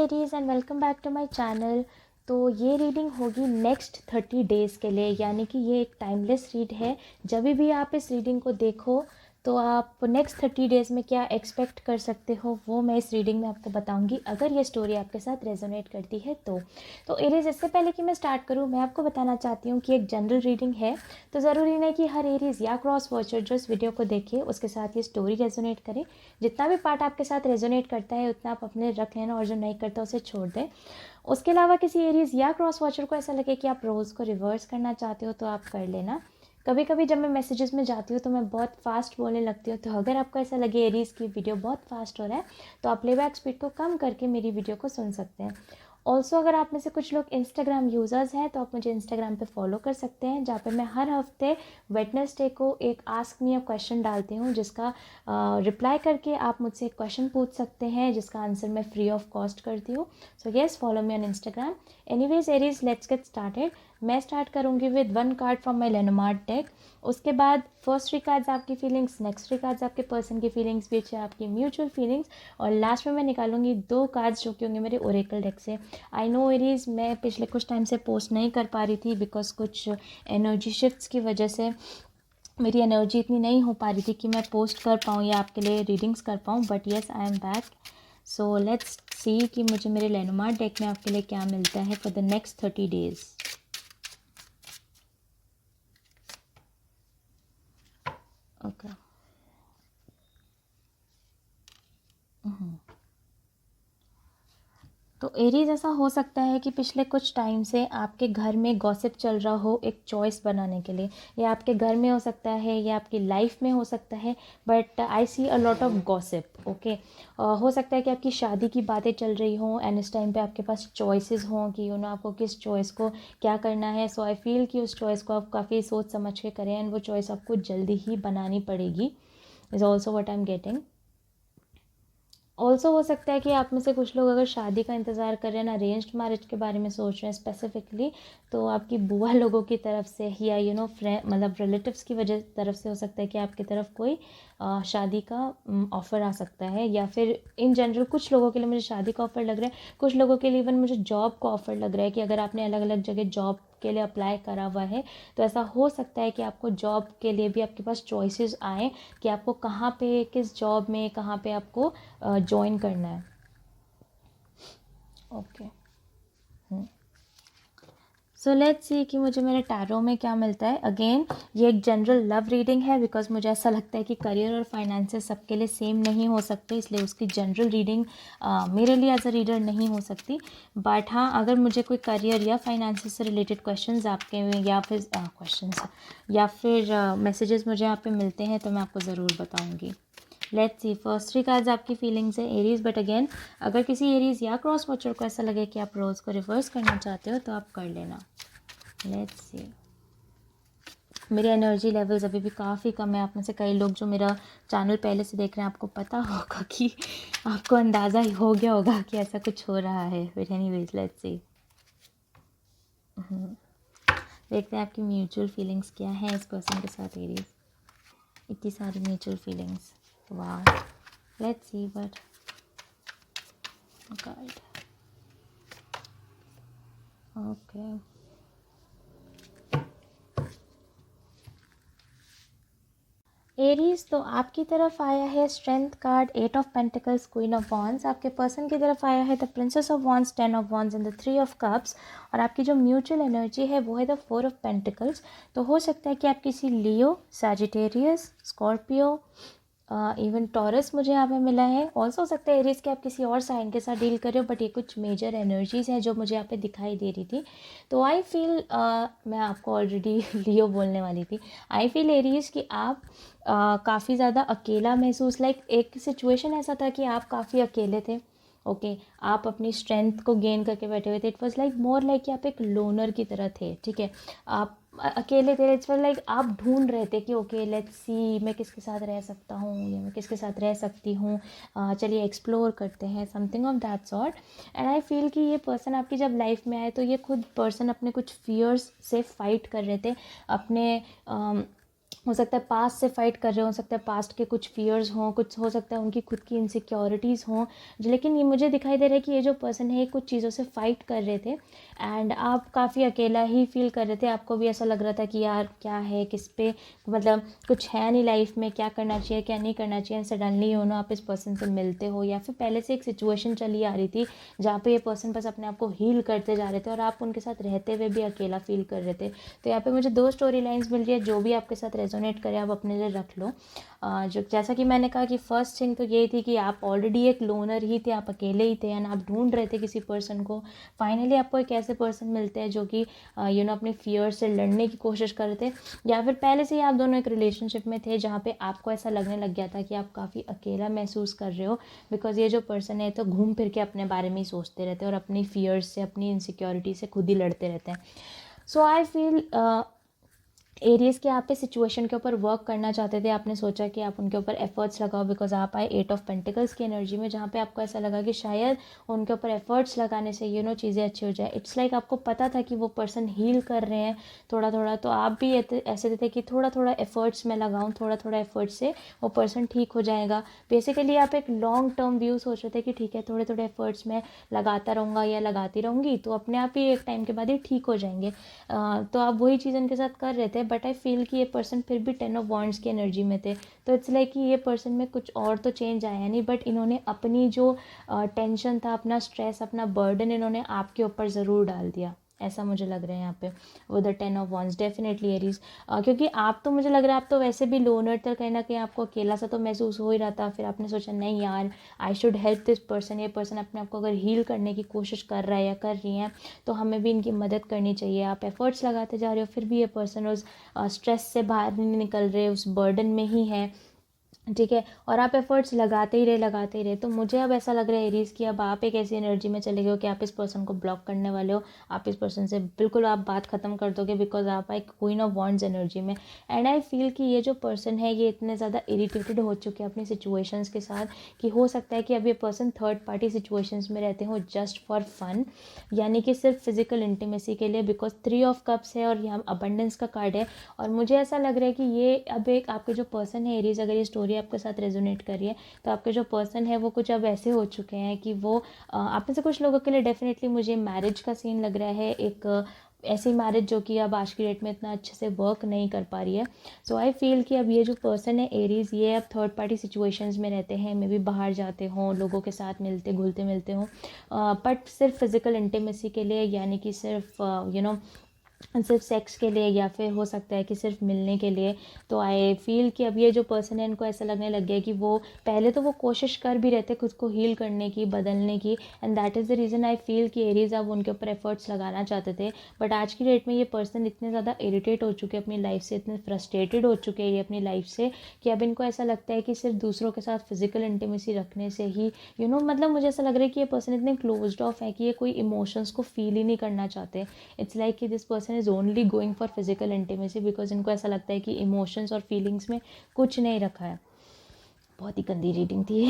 Aries and welcome back to my channel. तो ये reading होगी नेक्स्ट 30 डेज़ के लिए, यानी कि ये एक टाइमलेस रीड है। जब भी आप इस रीडिंग को देखो तो आप नेक्स्ट 30 डेज़ में क्या एक्सपेक्ट कर सकते हो वो मैं इस रीडिंग में आपको बताऊंगी, अगर ये स्टोरी आपके साथ रेजोनेट करती है तो एरीज़, इससे पहले कि मैं स्टार्ट करूँ मैं आपको बताना चाहती हूँ कि एक जनरल रीडिंग है, तो ज़रूरी नहीं कि हर एरीज़ या क्रॉस वॉचर जो इस वीडियो को देखे उसके साथ ये स्टोरी रेजोनेट करे। जितना भी पार्ट आपके साथ रेजोनेट करता है उतना आप अपने रख लेना, और जो नहीं करता उसे छोड़ दें। उसके अलावा किसी एरीज़ या क्रॉस वॉचर को ऐसा लगे कि आप रोल्स को रिवर्स करना चाहते हो तो आप कर लेना। कभी कभी जब मैं मैसेजेस में जाती हूँ तो मैं बहुत फास्ट बोलने लगती हूँ, तो अगर आपको ऐसा लगे एरीज़ की वीडियो बहुत फास्ट हो रहा है तो आप प्लेबैक स्पीड को कम करके मेरी वीडियो को सुन सकते हैं। ऑल्सो अगर आप में से कुछ लोग इंस्टाग्राम यूज़र्स हैं तो आप मुझे इंस्टाग्राम पे फॉलो कर सकते हैं, जहाँ पे मैं हर हफ्ते वेडनेसडे को एक आस्क मी अ क्वेश्चन डालती हूँ, जिसका रिप्लाई करके आप मुझसे एक क्वेश्चन पूछ सकते हैं जिसका आंसर मैं फ्री ऑफ कॉस्ट करती हूँ। So yes, follow me on Instagram. Anyways Aries, let's get started. मैं स्टार्ट करूँगी with one card from my Lenormand deck. उसके बाद फर्स्ट 3 कार्ड्स आपकी फीलिंग्स, नेक्स्ट 3 कार्ड्स आपके पर्सन की फीलिंग्स, बीच है आपकी म्यूचुअल फीलिंग्स, और लास्ट में मैं निकालूंगी 2 कार्ड्स जो कि होंगे मेरे ओरेकल डेक से। आई नो एरीज, मैं पिछले कुछ टाइम से पोस्ट नहीं कर पा रही थी बिकॉज कुछ एनर्जी शिफ्ट्स की वजह से मेरी एनर्जी इतनी नहीं हो पा रही थी कि मैं पोस्ट कर पाऊँ या आपके लिए रीडिंग्स कर पाऊँ, but yes I am back. So let's see कि मुझे मेरे लेनोमार्ट डेक में आपके लिए क्या मिलता है for the next 30 days. Okay, तो एरीज, ऐसा हो सकता है कि पिछले कुछ टाइम से आपके घर में गॉसिप चल रहा हो एक चॉइस बनाने के लिए, या आपके घर में हो सकता है या आपकी लाइफ में हो सकता है, but I see a lot of gossip. Okay, हो सकता है कि आपकी शादी की बातें चल रही हों एंड इस टाइम पे आपके पास चॉइसेस हों कि आपको किस चॉइस को क्या करना है। सो आई फील कि उस चॉइस को आप काफ़ी सोच समझ के करें एंड वो चॉइस आपको जल्दी ही बनानी पड़ेगी, is also what I am getting. Also हो सकता है कि आप में से कुछ लोग अगर शादी का इंतज़ार कर रहे हैं, अरेंज्ड मैरिज के बारे में सोच रहे हैं स्पेसिफिकली, तो आपकी बुआ लोगों की तरफ से या फ्रेंड मतलब रिलेटिव्स की वजह तरफ से हो सकता है कि आपकी तरफ कोई शादी का ऑफ़र आ सकता है, या फिर इन जनरल कुछ लोगों के लिए मुझे शादी का ऑफ़र लग रहा है, कुछ लोगों के लिए इवन मुझे जॉब का ऑफ़र लग रहा है कि अगर आपने अलग अलग जगह जॉब के लिए अप्लाई करा हुआ है तो ऐसा हो सकता है कि आपको जॉब के लिए भी आपके पास चॉइसेस आएँ कि आपको कहाँ पे, किस जॉब में कहाँ पे आपको ज्वाइन करना है। ओके, सो लेट्स सी कि मुझे मेरे टैरो में क्या मिलता है। अगेन ये एक जनरल लव रीडिंग है बिकॉज मुझे ऐसा लगता है कि करियर और फाइनेंसेस सबके लिए सेम नहीं हो सकते, इसलिए उसकी जनरल रीडिंग मेरे लिए एज अ रीडर नहीं हो सकती। बट हाँ, अगर मुझे कोई करियर या फाइनेंसेस से रिलेटेड क्वेश्चंस आपके या फिर क्वेश्चंस या फिर मैसेजेस मुझे यहाँ पे मिलते हैं तो मैं आपको ज़रूर बताऊँगी। लेट्स सी, फर्स्ट 3 कार्ड्स आपकी फीलिंग्स है एरीज, बट अगेन अगर किसी एरीज या क्रॉस वॉचर को ऐसा लगे कि आप रोल्स को रिवर्स करना चाहते हो तो आप कर लेना। लेट्स सी, मेरे एनर्जी लेवल्स अभी भी काफ़ी कम है। आप में से कई लोग जो मेरा चैनल पहले से देख रहे हैं आपको पता होगा कि आपको अंदाज़ा ही हो गया होगा कि ऐसा कुछ हो रहा है। बट एनीवेज, लेट्स सी, देखते हैं आपकी म्यूचुअल फीलिंग्स क्या है इस पर्सन के साथ एरीज। इतनी सारी म्यूचुअल फीलिंग्स, वाह। Let's see, but card, okay. Aries, तो आपकी तरफ आया है strength card, 8 of pentacles, queen of wands. आपके पर्सन की तरफ आया है the princess of wands, 10 of wands and the 3 of cups. और आपकी जो म्यूचुअल एनर्जी है वो है द 4 ऑफ पेंटिकल्स। तो हो सकता है कि आप किसी लियो, सैजिटेरियस, स्कॉर्पियो, इवन टॉरस मुझे यहाँ पे मिला है। ऑल्सो हो सकता है एरीज के आप किसी और साइन के साथ डील कर रहे हो, बट ये कुछ मेजर एनर्जीज हैं जो मुझे यहाँ पे दिखाई दे रही थी। तो आई फील, मैं आपको ऑलरेडी लियो बोलने वाली थी। आई फील एरीज कि आप काफ़ी ज़्यादा अकेला महसूस, लाइक एक सिचुएशन ऐसा था कि आप काफ़ी अकेले थे। ओके, आप अपनी स्ट्रेंथ को गेन करके बैठे हुए थे। It was like more like कि आप एक लोनर की तरह थे, ठीक है, आप अकेले थे। इट्स लाइक आप ढूंढ रहे थे कि ओके लेट्स सी, मैं किसके साथ रह सकता हूँ या मैं किसके साथ रह सकती हूँ, चलिए एक्सप्लोर करते हैं, something of that sort. And I feel कि ये पर्सन आपकी जब लाइफ में आए तो ये खुद पर्सन अपने कुछ फियर्स से फाइट कर रहे थे, अपने हो सकता है पास्ट से फाइट कर रहे हो सकता है पास्ट के कुछ फियर्स हों, कुछ हो सकता है उनकी खुद की इनसिक्योरिटीज़ हों। लेकिन ये मुझे दिखाई दे रहा है कि ये जो पर्सन है कुछ चीज़ों से फाइट कर रहे थे एंड आप काफ़ी अकेला ही फील कर रहे थे। आपको भी ऐसा लग रहा था कि यार क्या है, किस पे, मतलब कुछ है नहीं लाइफ में, क्या करना चाहिए क्या नहीं करना चाहिए। सडनली आप इस पर्सन से मिलते हो या फिर पहले से एक सिचुएशन चली आ रही थी जहाँ पे ये पर्सन बस अपने आप को हील करते जा रहे थे और आप उनके साथ रहते हुए भी अकेला फील कर रहे थे। तो यहाँ पे मुझे 2 स्टोरी लाइन्स मिल रही है, जो भी आपके साथ रेजोनेट करे आप अपने लिए रख लो। जो जैसा कि मैंने कहा कि फर्स्ट थिंग तो ये थी कि आप ऑलरेडी एक लोनर ही थे, आप अकेले ही थे एंड आप ढूंढ रहे थे किसी पर्सन को। फाइनली आपको एक ऐसे पर्सन मिलते हैं जो कि अपने फियर से लड़ने की कोशिश कर रहे थे, या फिर पहले से ही आप दोनों एक रिलेशनशिप में थे जहाँ पे आपको ऐसा लगने लग गया था कि आप काफ़ी अकेला महसूस कर रहे हो। बिकॉज ये जो पर्सन है तो घूम फिर के अपने बारे में ही सोचते रहते हैं और अपनी फियर्स से, अपनी इनसिक्योरिटी से खुद ही लड़ते रहते हैं। सो आई फील एरियस के आप इस सिचुएशन के ऊपर वर्क करना चाहते थे। आपने सोचा कि आप उनके ऊपर एफर्ट्स लगाओ बिकॉज आप आए 8 ऑफ पेंटिकल्स की एनर्जी में, जहाँ पे आपको ऐसा लगा कि शायद उनके ऊपर एफर्ट्स लगाने से चीज़ें अच्छी हो जाए। इट्स लाइक आपको पता था कि वो पर्सन हील कर रहे हैं थोड़ा थोड़ा, तो आप भी ऐसे थे कि थोड़ा थोड़ा एफर्ट्स मैं लगाऊँ, थोड़ा थोड़ा एफर्ट्स से वो पर्सन ठीक हो जाएगा। बेसिकली आप एक लॉन्ग टर्म व्यू सोच रहे थे कि ठीक है थोड़े थोड़े एफर्ट्स मैं लगाता रहूँगा या लगाती रहूँगी तो अपने आप ही एक टाइम के बाद ही ठीक हो जाएंगे। तो आप वही चीज़ उनके साथ कर रहे थे, बट आई फील कि ये पर्सन फिर भी 10 ऑफ वॉन्ड्स की एनर्जी में थे। तो इट्स लाइक कि ये पर्सन में कुछ और तो चेंज आया नहीं, बट इन्होंने अपनी जो टेंशन था, अपना स्ट्रेस, अपना बर्डन इन्होंने आपके ऊपर ज़रूर डाल दिया। ऐसा मुझे लग रहा है यहाँ पे वो the 10 of wands. Definitely Aries, क्योंकि आप तो मुझे लग रहा है आप तो वैसे भी लोनर थे, कहीं ना कहीं आपको अकेला सा तो महसूस हो ही रहा था। फिर आपने सोचा नहीं यार I should help this person, ये पर्सन अपने आप को अगर हील करने की कोशिश कर रहा है या कर रही हैं तो हमें भी इनकी मदद करनी चाहिए। आप एफर्ट्स लगाते जा रहे हो फिर भी ये पर्सन उस स्ट्रेस से बाहर नहीं निकल रहे, उस बर्डन में ही है, ठीक है, और आप एफर्ट्स लगाते ही रहे। तो मुझे अब ऐसा लग रहा है एरीज कि अब आप एक ऐसी एनर्जी में चले गए हो कि आप इस पर्सन को ब्लॉक करने वाले हो। आप इस पर्सन से बिल्कुल आप बात ख़त्म कर दोगे बिकॉज आप एक क्वीन ऑफ वॉन्ड्स एनर्जी में। एंड आई फील कि ये जो पर्सन है ये इतने ज़्यादा इरिटेटेड हो चुके हैं अपनी सिचुएशंस के साथ कि हो सकता है कि अब ये पर्सन थर्ड पार्टी सिचुएशंस में रहते हो जस्ट फॉर फन, यानी कि सिर्फ फिजिकल इंटीमेसी के लिए। बिकॉज 3 ऑफ कप्स है और यहाँ अबंडेंस का कार्ड है और मुझे ऐसा लग रहा है कि ये अब एक आपके जो पर्सन है एरीज, अगर ये स्टोरी आपके साथ रेजोनेट कर रही है तो आपके जो पर्सन है वो कुछ अब ऐसे हो चुके हैं कि वो आप में से कुछ लोगों के लिए डेफिनेटली मुझे मैरिज का सीन लग रहा है, एक ऐसी मैरिज जो कि अब आज की डेट में इतना अच्छे से वर्क नहीं कर पा रही है। सो आई फील कि अब ये जो पर्सन है एरीज ये अब थर्ड पार्टी सिचुएशंस में रहते हैं, मे बी बाहर जाते हों, लोगों के साथ मिलते घुलते मिलते हों, बट सिर्फ फिजिकल इंटीमेसी के लिए, यानी कि सिर्फ सिर्फ सेक्स के लिए या फिर हो सकता है कि सिर्फ मिलने के लिए। तो आई फील कि अब ये जो पर्सन है इनको ऐसा लगने लग गया कि वो पहले तो वो कोशिश कर भी रहते खुद को हील करने की, बदलने की, and that is the reason I feel कि एरीज अब उनके ऊपर एफर्ट्स लगाना चाहते थे। बट आज की डेट में ये पर्सन इतने ज़्यादा इरिटेट हो चुके हैं अपनी लाइफ से, इतने फ्रस्ट्रेटेड हो चुके हैं ये अपनी लाइफ से कि अब इनको ऐसा लगता है कि सिर्फ दूसरों के साथ फिजिकल इंटीमेसी रखने से ही मतलब मुझे ऐसा लग रहा है कि ये पर्सन इतने क्लोज्ड ऑफ है कि ये कोई इमोशंस को फील ही नहीं करना चाहते। इट्स लाइक कि this person is only going for physical intimacy because इनको ऐसा लगता है कि इमोशंस और फीलिंग्स में कुछ नहीं रखा है। बहुत ही गंदी रीडिंग थी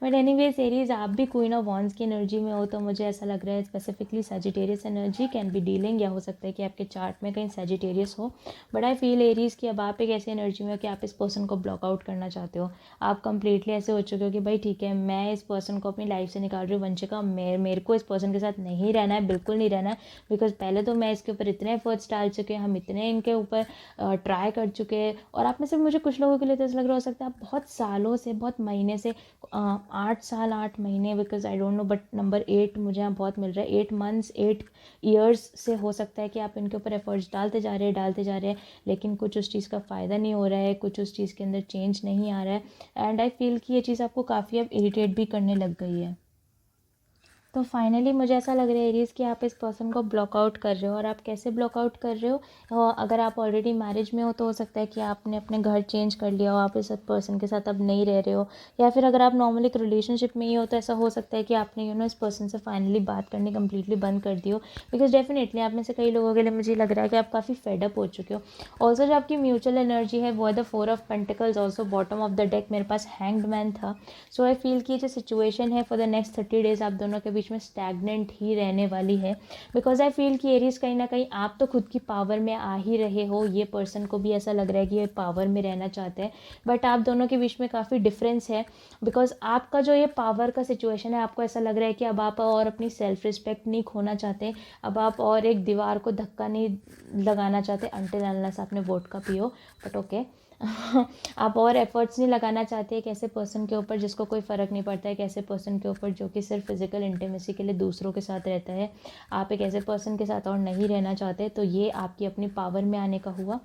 बट एनीवेज एरीज, आप भी क्वीन ऑफ वॉन्ड्स की एनर्जी में हो तो मुझे ऐसा लग रहा है specifically Sagittarius energy can be dealing, या हो सकता है कि आपके चार्ट में कहीं सजिटेरियस हो। बट आई फील एरीज कि अब आप एक ऐसी एनर्जी में हो कि आप इस पर्सन को ब्लॉक आउट करना चाहते हो। आप कंप्लीटली ऐसे हो चुके हो कि भाई ठीक है मैं इस पर्सन को अपनी लाइफ से निकाल रही हूँ, वंशिका मेरे को इस पर्सन के साथ नहीं रहना है, बिल्कुल नहीं रहना है। बिकॉज पहले तो मैं इसके ऊपर इतने एफर्ट्स डाल चुके हैं, हम इतने इनके ऊपर ट्राई कर चुके हैं। और आप में से मुझे कुछ लोगों के लिए तो ऐसा लग रहा हो सकता है आप बहुत सालों से, बहुत महीने से, 8 साल 8 महीने, because I don't know but number 8 मुझे यहाँ बहुत मिल रहा है, 8 मंथ्स 8 ईयर्स से हो सकता है कि आप इनके ऊपर एफर्ट्स डालते जा रहे हैं लेकिन कुछ उस चीज़ का फ़ायदा नहीं हो रहा है, कुछ उस चीज़ के अंदर चेंज नहीं आ रहा है। एंड आई फील कि ये चीज़ आपको काफ़ी अब इरिटेट भी करने लग गई है। तो फाइनली मुझे ऐसा लग रहा है एरीज कि आप इस पर्सन को ब्लॉक आउट कर रहे हो। और आप कैसे ब्लॉक आउट कर रहे हो, अगर आप ऑलरेडी मैरिज में हो तो हो सकता है कि आपने अपने घर चेंज कर लिया हो, आप इस पर्सन के साथ अब नहीं रह रहे हो, या फिर अगर आप नॉर्मली एक रिलेशनशिप में ही हो तो ऐसा हो सकता है कि आपने इस पर्सन से फाइनली बात करनी कम्प्लीटली बंद कर दी हो। बिकॉज डेफिनेटली आप में से कई लोगों के लिए मुझे लग रहा है कि आप काफ़ी फेडअप हो चुके हो। ऑल्सो जो आपकी म्यूचुअल एनर्जी है वो है the 4 of pentacles, also bottom of the deck मेरे पास हैंग्ड मैन था। सो आई फील कि जो सिचुएशन है फॉर द नेक्स्ट 30 डेज आप दोनों के बीच में स्टैगनेंट ही रहने वाली है, बिकॉज आई फील कि एरीज कहीं ना कहीं आप तो खुद की पावर में आ ही रहे हो, ये पर्सन को भी ऐसा लग रहा है कि ये पावर में रहना चाहते हैं, बट आप दोनों के बीच में काफ़ी डिफरेंस है। बिकॉज आपका जो ये पावर का सिचुएशन है, आपको ऐसा लग रहा है कि अब आप और अपनी सेल्फ रिस्पेक्ट नहीं खोना चाहते, अब आप और एक दीवार को धक्का नहीं लगाना चाहते अनटिल अनलेस आपने वोट का पियो, बट ओके आप और एफर्ट्स नहीं लगाना चाहते एक ऐसे पर्सन के ऊपर जिसको कोई फ़र्क नहीं पड़ता है, एक ऐसे पर्सन के ऊपर जो कि सिर्फ फिजिकल इंटीमेसी के लिए दूसरों के साथ रहता है, आप एक ऐसे पर्सन के साथ और नहीं रहना चाहते। तो ये आपकी अपनी पावर में आने का हुआ।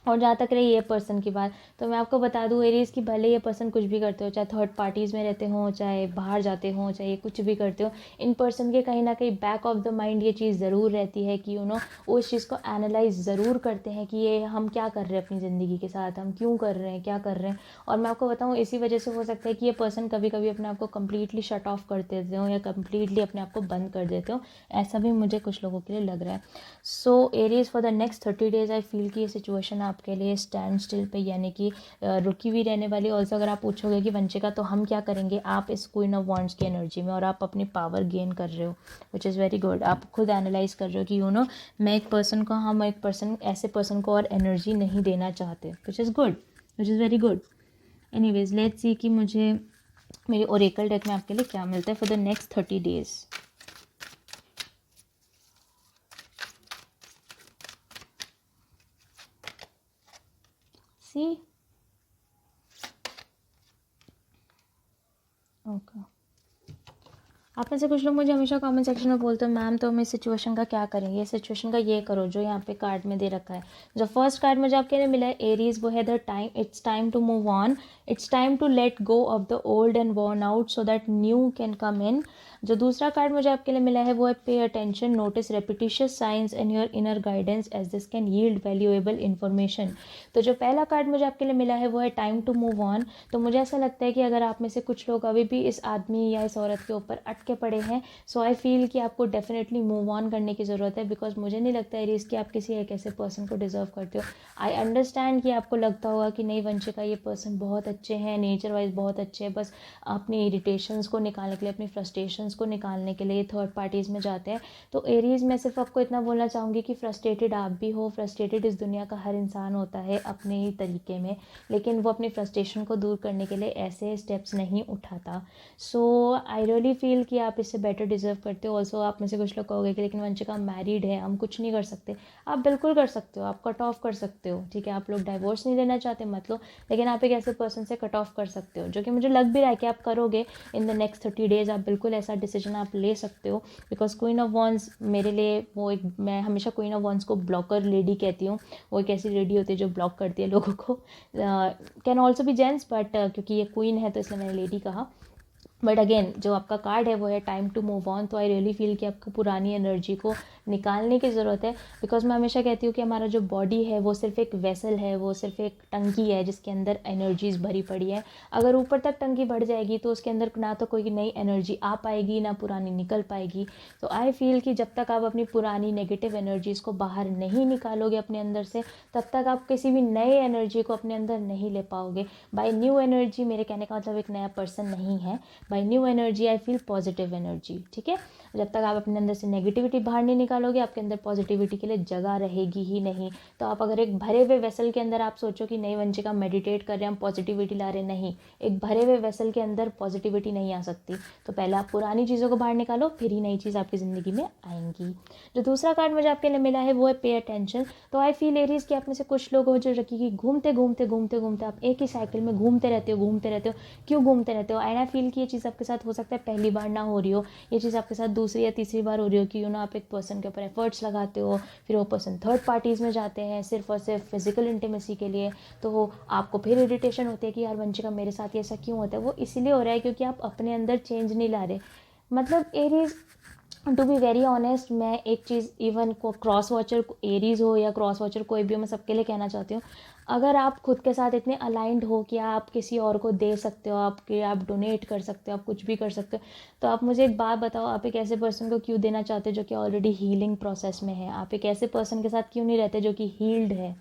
और जहाँ तक रही ये पर्सन की बात, तो मैं आपको बता दूँ एरीज़ की, भले ये पर्सन कुछ भी करते हो, चाहे थर्ड पार्टीज़ में रहते हों, चाहे बाहर जाते हों, चाहे कुछ भी करते हो, इन पर्सन के कहीं ना कहीं बैक ऑफ द माइंड ये चीज़ ज़रूर रहती है कि उस चीज़ को एनालाइज ज़रूर करते हैं कि ये हम क्या कर रहे हैं अपनी ज़िंदगी के साथ, हम क्यों कर रहे हैं, क्या कर रहे हैं। और मैं आपको बताऊँ इसी वजह से हो सकता है कि ये पर्सन कभी कभी अपने आप को कम्प्लीटली शट ऑफ कर देते हो या कम्प्लीटली अपने आप को बंद कर देते हो, ऐसा भी मुझे कुछ लोगों के लिए लग रहा है। So Aries for the next 30 days I feel कि ये सिचुएशन आपके लिए स्टैंड स्टिल पे यानी कि रुकी हुई रहने वाली। ऑल्सो अगर आप पूछोगे कि वंशिका तो हम क्या करेंगे, आप इस क्वीन ऑफ वॉन्ड्स की एनर्जी में और आप अपनी पावर गेन कर रहे हो, विच इज़ वेरी गुड। आप खुद एनालाइज कर रहे हो कि मैं एक पर्सन को, हम एक पर्सन ऐसे पर्सन को और एनर्जी नहीं देना चाहते, which is good, which is very good. Anyways let's see कि मुझे मेरी ओरेकल डेक में आपके लिए क्या मिलता है for the next 30 days. See okay, आप में से कुछ लोग मुझे हमेशा कमेंट सेक्शन में बोलते हो मैम तो हम इस सिचुएशन का क्या करेंगे, इस सिचुएशन का ये करो जो यहाँ पे कार्ड में दे रखा है। जो फर्स्ट कार्ड मुझे आपके लिए मिला है एरीज, वो है the time, it's time to move on, it's time to let go of the old and worn out so that new can come in. जो दूसरा कार्ड मुझे आपके लिए मिला है वो है pay attention, notice repetitious signs in your inner guidance as this can yield valuable information. तो जो पहला कार्ड मुझे आपके लिए मिला है वो है टाइम टू मूव ऑन। तो मुझे ऐसा लगता है कि अगर आप में से कुछ लोग अभी भी इस आदमी या इस औरत के ऊपर अटके पड़े हैं, सो आई फील कि आपको डेफिनेटली मूव ऑन करने की ज़रूरत है, बिकॉज मुझे नहीं लगता एरीज कि आप किसी एक ऐसे पर्सन को डिजर्व करते हो। आई अंडरस्टैंड कि आपको लगता होगा कि नहीं वंशिका ये पर्सन बहुत अच्छे हैं, नेचर वाइज बहुत अच्छे हैं, बस अपनी इरिटेशंस को निकालने के लिए, अपनी फ्रस्ट्रेशंस को निकालने के लिए थर्ड पार्टीज़ में जाते हैं। तो एरीज मैं सिर्फ आपको इतना बोलना चाहूँगी कि फ्रस्ट्रेटेड आप भी हो, फ्रस्ट्रेटेड इस दुनिया का हर इंसान होता है अपने ही तरीके में, लेकिन वो अपनी फ्रस्ट्रेशन को दूर करने के लिए ऐसे स्टेप्स नहीं उठाता। सो आई रियली फील कि आप इससे बेटर डिजर्व करते हो। ऑल्सो आप में से कुछ लोग कहोगे कि लेकिन वंशिका मैरिड है, हम कुछ नहीं कर सकते। आप बिल्कुल कर सकते हो, आप कट ऑफ कर सकते हो, ठीक है। आप लोग डाइवोर्स नहीं लेना चाहते मत लो, लेकिन आप एक ऐसे पर्सन से कट ऑफ कर सकते हो, जो कि मुझे लग भी रहा है कि आप करोगे इन द नेक्स्ट 30 डेज। आप बिल्कुल ऐसा डिसीजन आप ले सकते हो, बिकॉज क्वीन ऑफ वॉन्ड्स मेरे लिए वो एक, मैं हमेशा क्वीन ऑफ वॉन्ड्स को ब्लॉकर लेडी कहती हूँ। वो एक ऐसी लेडी होती है जो ब्लॉक करती है लोगों को, कैन ऑल्सो भी जेंट्स, बट क्योंकि ये क्वीन है तो इसलिए मैंने लेडी कहा। बट अगेन जो आपका कार्ड है वो है टाइम टू मूव ऑन। तो आई रियली फील कि आपको पुरानी एनर्जी को निकालने की ज़रूरत है, बिकॉज मैं हमेशा कहती हूँ कि हमारा जो बॉडी है वो सिर्फ एक वेसल है, वो सिर्फ एक टंकी है जिसके अंदर एनर्जीज़ भरी पड़ी है। अगर ऊपर तक टंकी बढ़ जाएगी तो उसके अंदर ना तो कोई नई एनर्जी आ पाएगी, ना पुरानी निकल पाएगी। तो आई फील कि जब तक आप अपनी पुरानी नेगेटिव एनर्जीज़ को बाहर नहीं निकालोगे अपने अंदर से, तब तक आप किसी भी नए एनर्जी को अपने अंदर नहीं ले पाओगे। बाय न्यू एनर्जी मेरे कहने का मतलब एक नया पर्सन नहीं है, by new energy I feel positive energy, ठीक है। जब तक आप अपने अंदर से नेगेटिविटी बाहर नहीं निकालोगे, आपके अंदर पॉजिटिविटी के लिए जगह रहेगी ही नहीं। तो आप अगर एक भरे हुए वेसल के अंदर आप सोचो कि नहीं वंशिका मेडिटेट कर रहे हैं, हम पॉजिटिविटी ला रहे, नहीं, एक भरे हुए वेसल के अंदर पॉजिटिविटी नहीं आ सकती। तो पहले आप पुरानी चीज़ों को बाहर निकालो, फिर ही नई चीज़ आपकी ज़िंदगी में आएंगी। जो दूसरा कार्ड मुझे आपके लिए मिला है वो है पे अटेंशन। तो आई फील एरीज कि आप में से कुछ लोग हो जो कि घूमते घूमते घूमते घूमते आप एक ही साइकिल में घूमते रहते हो। क्यों घूमते रहते हो? एंड आई फील कि ये चीज़ आपके साथ हो सकता है पहली बार ना हो रही हो, ये चीज़ आपके साथ दूसरी या तीसरी बार हो रही हो कि आप एक पर्सन के ऊपर एफर्ट्स लगाते हो, फिर वो पर्सन थर्ड पार्टीज़ में जाते हैं सिर्फ और सिर्फ फिजिकल इंटीमेसी के लिए। तो वो आपको फिर इरिटेशन होती है कि यार वंशिका मेरे साथ ये ऐसा क्यों होता है। वो इसीलिए हो रहा है क्योंकि आप अपने अंदर चेंज नहीं ला रहे। मतलब Aries to be very honest, मैं एक चीज़ इवन को क्रॉस वॉचर एरीज हो या क्रॉस वॉचर कोई भी हो, मैं सबके लिए कहना चाहती हूँ, अगर आप खुद के साथ इतने अलाइंड हो कि आप किसी और को दे सकते हो, आप डोनेट कर सकते हो, आप कुछ भी कर सकते हो, तो आप मुझे एक बात बताओ, आप एक ऐसे पर्सन को क्यों देना चाहते हो जो कि ऑलरेडी हीलिंग प्रोसेस में है? आप एक ऐसे पर्सन के साथ क्यों नहीं रहते जो कि हील्ड है?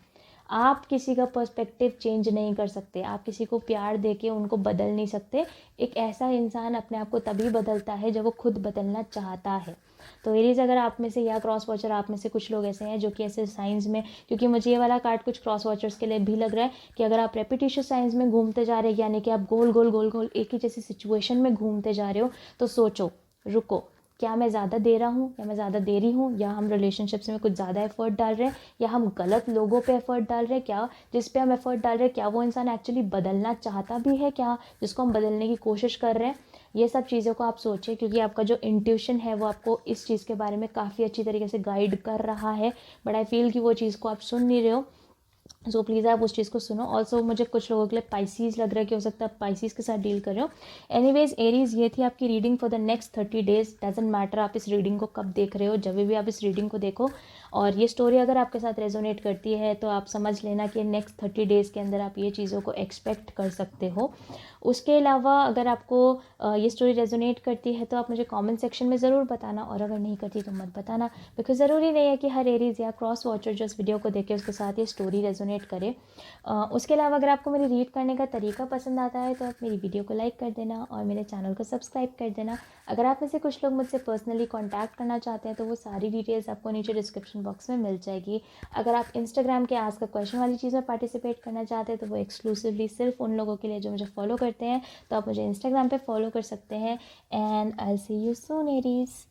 आप किसी का पर्सपेक्टिव चेंज नहीं कर सकते, आप किसी को प्यार दे के उनको बदल नहीं सकते। एक ऐसा इंसान अपने आप को तभी बदलता है जब वो खुद बदलना चाहता है। तो एरीज, अगर आप में से या क्रॉस वॉचर आप में से कुछ लोग ऐसे हैं जो कि ऐसे साइंस में, क्योंकि मुझे ये वाला कार्ड कुछ क्रॉस वॉचर्स के लिए भी लग रहा है कि अगर आप रेपिटिशियस साइंस में घूमते जा रहे हैं, यानी कि आप गोल गोल गोल गोल एक ही जैसी सिचुएशन में घूमते जा रहे हो, तो सोचो, रुको, क्या मैं ज़्यादा दे रहा हूँ या मैं ज़्यादा दे रही हूँ, या हम रिलेशनशिप्स में कुछ ज़्यादा एफर्ट डाल रहे हैं, या हम गलत लोगों पे एफर्ट डाल रहे हैं, क्या जिस पे हम एफर्ट डाल रहे हैं क्या वो इंसान एक्चुअली बदलना चाहता भी है, क्या जिसको हम बदलने की कोशिश कर रहे हैं। ये सब चीज़ों को आप सोचें, क्योंकि आपका जो इंट्यूशन है वो आपको इस चीज़ के बारे में काफ़ी अच्छी तरीके से गाइड कर रहा है, बट आई फील कि वो चीज़ को आप सुन नहीं रहे हो। सो प्लीज़ आप उस चीज़ को सुनो। ऑल्सो मुझे कुछ लोगों के लिए पाइसीज लग रहा है कि हो सकता है आप पाइसीज के साथ डील कर रहे हो। एनीवेज एरीज, ये थी आपकी reading for the next 30 days. Doesn't matter आप इस रीडिंग को कब देख रहे हो, जब भी आप इस रीडिंग को देखो, और ये स्टोरी अगर आपके साथ रेजोनेट करती है तो आप समझ लेना कि नेक्स्ट 30 डेज़ के अंदर आप ये चीज़ों को एक्सपेक्ट कर सकते हो। उसके अलावा अगर आपको ये स्टोरी रेजोनेट करती है तो आप मुझे कमेंट सेक्शन में ज़रूर बताना, और अगर नहीं करती तो मत बताना, बिकॉज ज़रूरी नहीं है कि हर एरीज या क्रॉस वॉचर जो इस वीडियो को देखे उसके साथ ये स्टोरी रेजोनेट करे। उसके अलावा अगर आपको मेरी रीड करने का तरीका पसंद आता है तो आप मेरी वीडियो को लाइक कर देना और मेरे चैनल को सब्सक्राइब कर देना। अगर आप में से कुछ लोग मुझसे पर्सनली कॉन्टैक्ट करना चाहते हैं तो वो सारी डिटेल्स आपको नीचे डिस्क्रिप्शन बॉक्स में मिल जाएगी। अगर आप इंस्टाग्राम के आस्क अ क्वेश्चन वाली चीज़ में पार्टिसिपेट करना चाहते हैं तो वो एक्सक्लूसिवली सिर्फ उन लोगों के लिए जो मुझे फॉलो करते हैं, तो आप मुझे इंस्टाग्राम पे फॉलो कर सकते हैं। And I see you soon Aries.